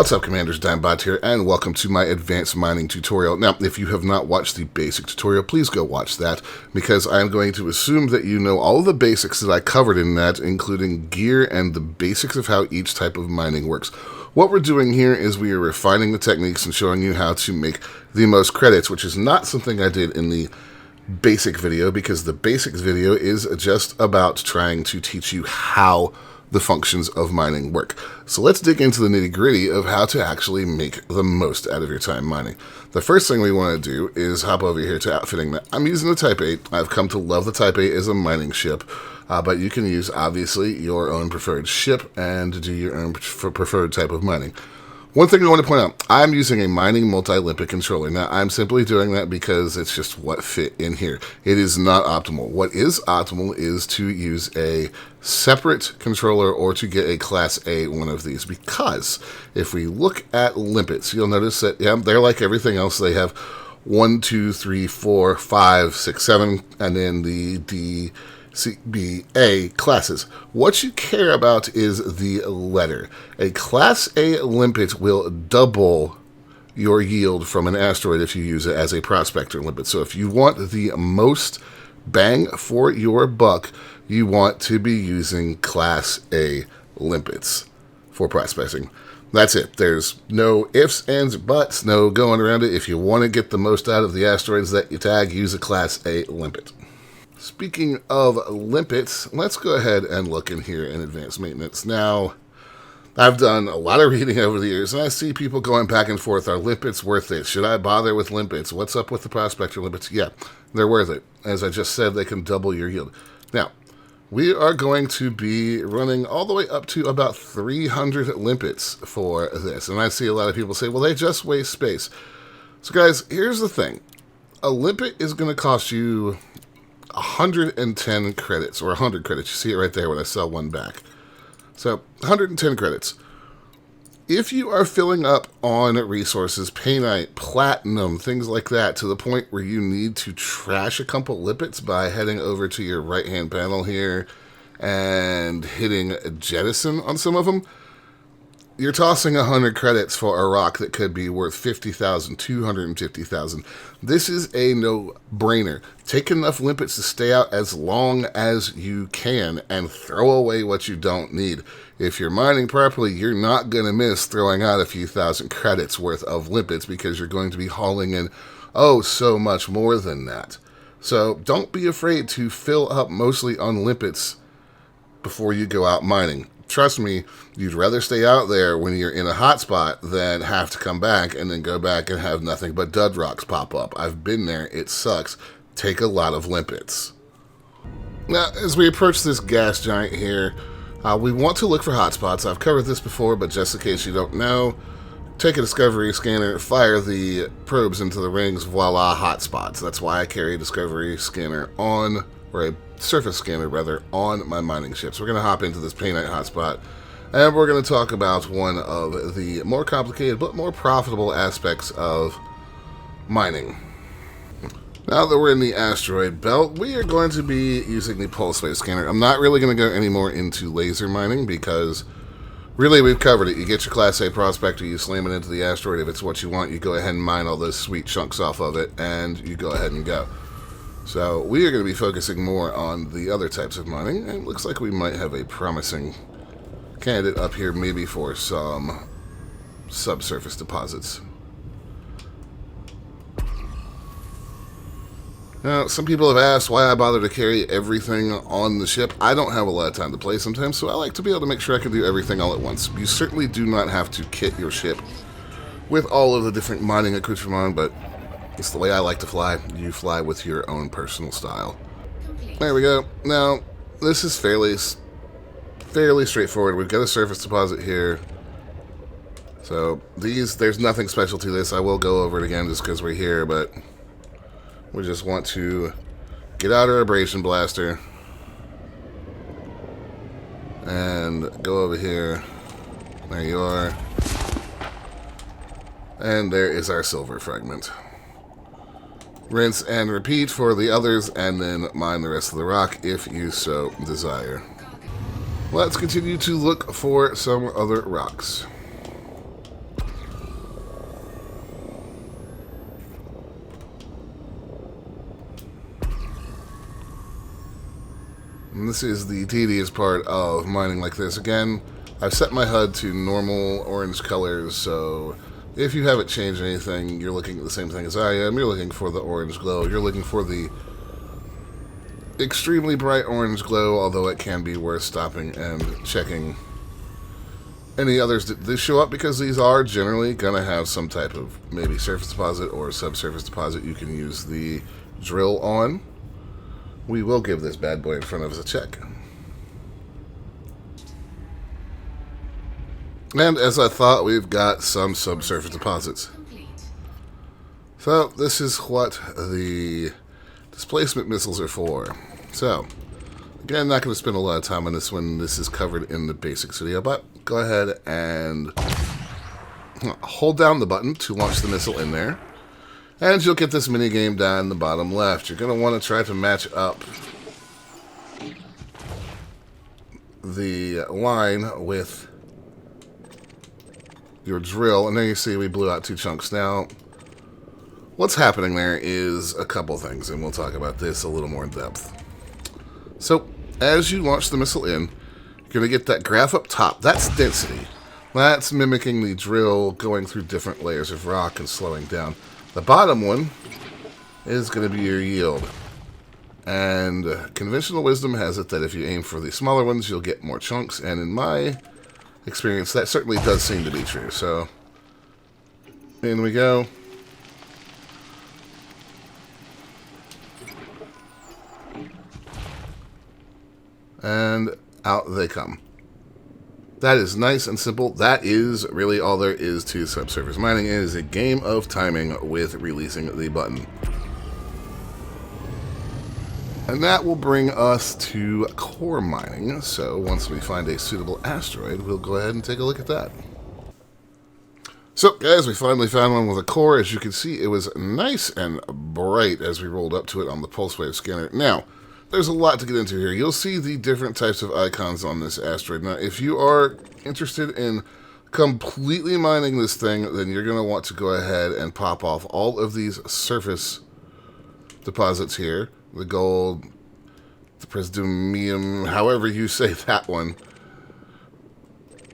What's up, Commanders? Dimebot here, and welcome to my advanced mining tutorial. Now, if you have not watched the basic tutorial, please go watch that, because I am going to assume that you know all of the basics that I covered in that, including gear and the basics of how each type of mining works. What we're doing here is we are refining the techniques and showing you how to make the most credits, which is not something I did in the basic video, because the basics video is just about trying to teach you how the functions of mining work. So let's dig into the nitty-gritty of how to actually make the most out of your time mining. The first thing we want to do is hop over here to outfitting. I'm using the Type 8. I've come to love the Type 8 as a mining ship, but you can use, obviously, your own preferred ship and do your own preferred type of mining. One thing I want to point out, I'm using a mining multi-limpet controller. Now, I'm simply doing that because it's just what fit in here. It is not optimal. What is optimal is to use a separate controller or to get a Class A one of these, because if we look at limpets, you'll notice that, yeah, they're like everything else. They have 1, 2, 3, 4, 5, 6, 7, and then the D, C, B, A classes. What you care about is the letter. A Class A limpet will double your yield from an asteroid if you use it as a prospector limpet. So if you want the most bang for your buck, you want to be using Class A limpets for prospecting. That's it. There's no ifs, ands, buts, no going around it. If you want to get the most out of the asteroids that you tag, use a Class A limpet. Speaking of limpets, let's go ahead and look in here in advanced maintenance. Now, I've done a lot of reading over the years, and I see people going back and forth. Are limpets worth it? Should I bother with limpets? What's up with the prospector limpets? Yeah, they're worth it. As I just said, they can double your yield. Now, we are going to be running all the way up to about 300 limpets for this. And I see a lot of people say, well, they just waste space. So guys, here's the thing. A limpet is going to cost you 110 credits, or 100 credits. You see it right there when I sell one back. So 110 credits. If you are filling up on resources, painite, platinum, things like that, to the point where you need to trash a couple limpets by heading over to your right-hand panel here and hitting jettison on some of them, you're tossing 100 credits for a rock that could be worth 50,000, 250,000. This is a no-brainer. Take enough limpets to stay out as long as you can and throw away what you don't need. If you're mining properly, you're not going to miss throwing out a few thousand credits worth of limpets, because you're going to be hauling in, oh, so much more than that. So don't be afraid to fill up mostly on limpets before you go out mining. Trust me, you'd rather stay out there when you're in a hotspot than have to come back and then go back and have nothing but dud rocks pop up. I've been there. It sucks. Take a lot of limpets. Now, as we approach this gas giant here, we want to look for hotspots. I've covered this before, but just in case you don't know, take a discovery scanner, fire the probes into the rings, voila, hotspots. That's why I carry a discovery scanner on, or a surface scanner rather, on my mining ships. We're going to hop into this painite hotspot, and we're going to talk about one of the more complicated but more profitable aspects of mining. Now that we're in the asteroid belt, we are going to be using the pulse wave scanner. I'm not really going to go any more into laser mining, because really we've covered it. You get your Class A prospector, you slam it into the asteroid. If it's what you want, you go ahead and mine all those sweet chunks off of it, and you go ahead and go. So we are going to be focusing more on the other types of mining, and it looks like we might have a promising candidate up here, maybe for some subsurface deposits. Now, some people have asked why I bother to carry everything on the ship. I don't have a lot of time to play sometimes, so I like to be able to make sure I can do everything all at once. You certainly do not have to kit your ship with all of the different mining accoutrements, but it's the way I like to fly. You fly with your own personal style. There we go. Now, this is fairly straightforward. We've got a surface deposit here. So there's nothing special to this. I will go over it again just because we're here, but we just want to get out our abrasion blaster and go over here. There you are. And there is our silver fragment. Rinse and repeat for the others, and then mine the rest of the rock if you so desire. Let's continue to look for some other rocks. And this is the tedious part of mining like this. Again, I've set my HUD to normal orange colors, so if you haven't changed anything, you're looking at the same thing as I am. You're looking for the orange glow. You're looking for the extremely bright orange glow, although it can be worth stopping and checking any others that they show up, because these are generally going to have some type of maybe surface deposit or subsurface deposit you can use the drill on. We will give this bad boy in front of us a check. And as I thought, we've got some subsurface deposits. So this is what the displacement missiles are for. So, again, not going to spend a lot of time on this one. This is covered in the basics video, but go ahead and hold down the button to launch the missile in there. And you'll get this mini game down in the bottom left. You're going to want to try to match up the line with your drill. And there you see we blew out 2 chunks. Now, what's happening there is a couple things, and we'll talk about this a little more in depth. So, as you launch the missile in, you're going to get that graph up top. That's density. That's mimicking the drill going through different layers of rock and slowing down. The bottom one is going to be your yield. And conventional wisdom has it that if you aim for the smaller ones, you'll get more chunks. And in my experience, that certainly does seem to be true. So, in we go. And out they come. That is nice and simple. That is really all there is to subsurface mining. It is a game of timing with releasing the button. And that will bring us to core mining. So once we find a suitable asteroid, we'll go ahead and take a look at that. So guys, we finally found one with a core. As you can see, it was nice and bright as we rolled up to it on the pulse wave scanner. Now, there's a lot to get into here. You'll see the different types of icons on this asteroid. Now, if you are interested in completely mining this thing, then you're going to want to go ahead and pop off all of these surface deposits here. The gold, the praseodymium, however you say that one.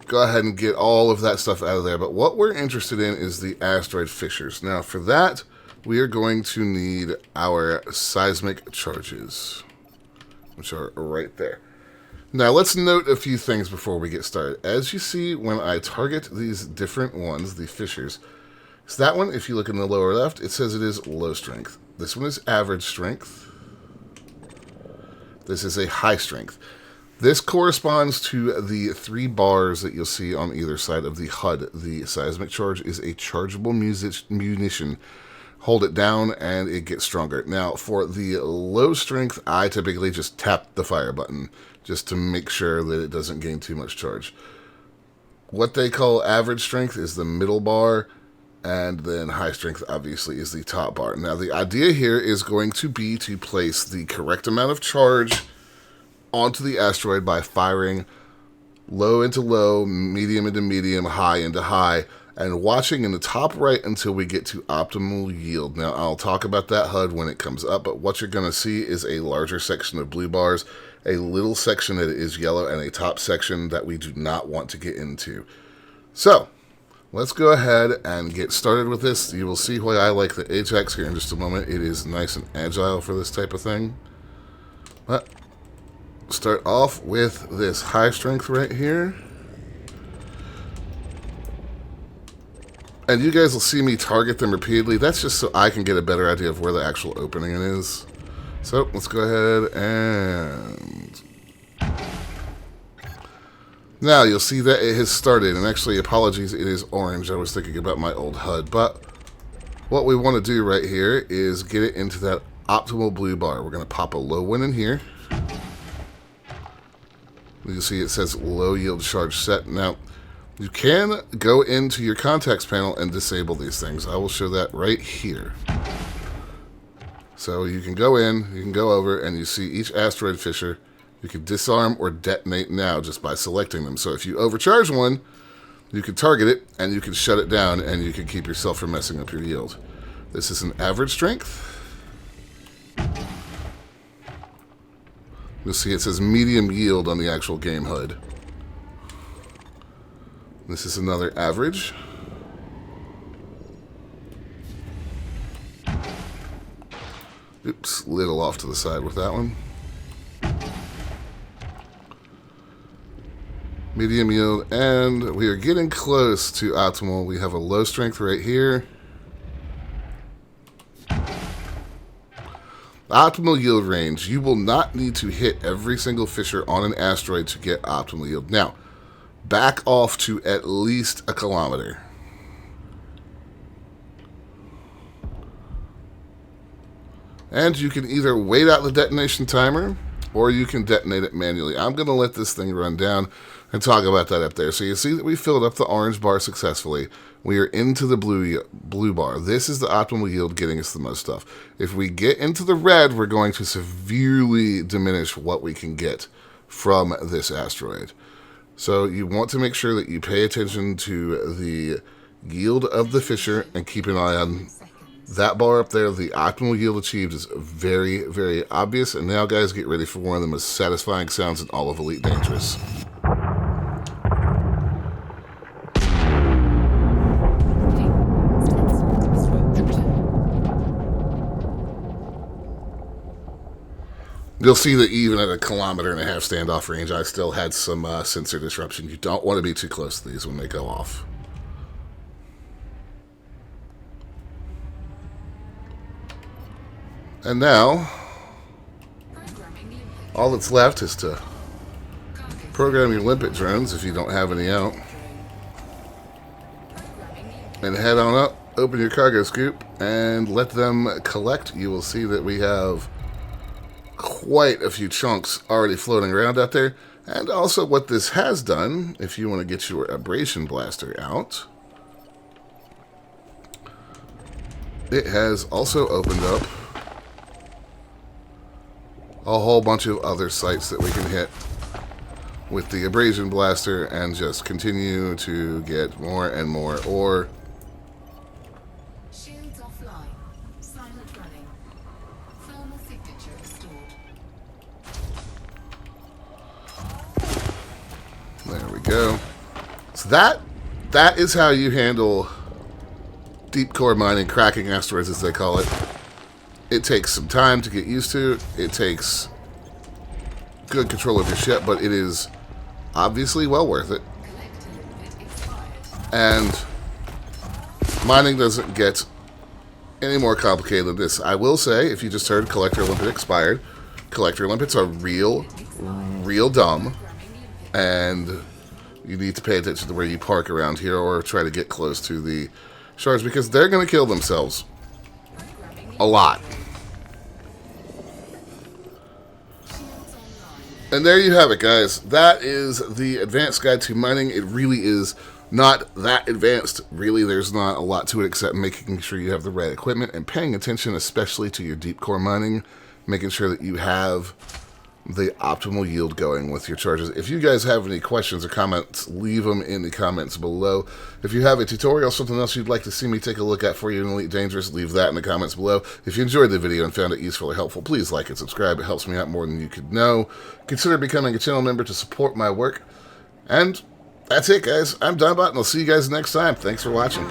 Go ahead and get all of that stuff out of there. But what we're interested in is the asteroid fissures. Now, for that, we are going to need our seismic charges, which are right there. Now, let's note a few things before we get started. As you see, when I target these different ones, the fissures, so that one, if you look in the lower left, it says it is low strength. This one is average strength. This is a high strength. This corresponds to the 3 bars that you'll see on either side of the HUD. The seismic charge is a chargeable munition. Hold it down and it gets stronger. Now, for the low strength, I typically just tap the fire button just to make sure that it doesn't gain too much charge. What they call average strength is the middle bar, and then high strength obviously is the top bar. Now, the idea here is going to be to place the correct amount of charge onto the asteroid by firing low into low, medium into medium, high into high, and watching in the top right until we get to optimal yield. Now, I'll talk about that HUD when it comes up, but what you're going to see is a larger section of blue bars, a little section that is yellow, and a top section that we do not want to get into. So, let's go ahead and get started with this. You will see why I like the Ajax here in just a moment. It is nice and agile for this type of thing. But start off with this high strength right here. And you guys will see me target them repeatedly. That's just so I can get a better idea of where the actual opening is. So let's go ahead and... Now you'll see that it has started. And actually, apologies, it is orange. I was thinking about my old HUD. But what we want to do right here is get it into that optimal blue bar. We're going to pop a low one in here. You see it says low yield charge set. Now, you can go into your contacts panel and disable these things. I will show that right here. So you can go in, you can go over, and you see each asteroid fissure. You can disarm or detonate now just by selecting them. So if you overcharge one, you can target it, and you can shut it down, and you can keep yourself from messing up your yield. This is an average strength. You'll see it says medium yield on the actual game HUD. This is another average. Oops, little off to the side with that one. Medium yield, and we are getting close to optimal. We have a low strength right here. Optimal yield range. You will not need to hit every single fisher on an asteroid to get optimal yield. Now, back off to at least 1 kilometer. And you can either wait out the detonation timer, or you can detonate it manually. I'm going to let this thing run down and talk about that up there. So you see that we filled up the orange bar successfully. We are into the blue bar. This is the optimal yield getting us the most stuff. If we get into the red, we're going to severely diminish what we can get from this asteroid. So you want to make sure that you pay attention to the yield of the fisher and keep an eye on that bar up there. The optimal yield achieved is very, very obvious. And now, guys, get ready for one of the most satisfying sounds in all of Elite Dangerous. You'll see that even at 1.5 kilometer standoff range, I still had some sensor disruption. You don't want to be too close to these when they go off. And now, all that's left is to program your Limpet drones, if you don't have any out, and head on up, open your cargo scoop, and let them collect. You will see that we have quite a few chunks already floating around out there. And also what this has done, if you want to get your abrasion blaster out, it has also opened up a whole bunch of other sites that we can hit with the abrasion blaster and just continue to get more and more ore. Shields offline. Silent running. Thermal signature restored. There we go. So that is how you handle deep core mining, cracking asteroids as they call it. It takes some time to get used to. It takes good control of your ship, but it is obviously well worth it. And mining doesn't get any more complicated than this. I will say, if you just heard Collector Limpet expired, Collector Limpets are real dumb, and you need to pay attention to where you park around here or try to get close to the shards, because they're going to kill themselves a lot. And there you have it, guys. That is the advanced guide to mining. It really is not that advanced. Really, there's not a lot to it except making sure you have the right equipment and paying attention especially to your deep core mining, making sure that you have the optimal yield going with your charges. If you guys have any questions or comments, leave them in the comments below. If you have a tutorial, something else you'd like to see me take a look at for you in Elite Dangerous, leave that in the comments below. If you enjoyed the video and found it useful or helpful, please like and subscribe. It helps me out more than you could know. Consider becoming a channel member to support my work. And that's it, guys. I'm Donbot, and I'll see you guys next time. Thanks for watching.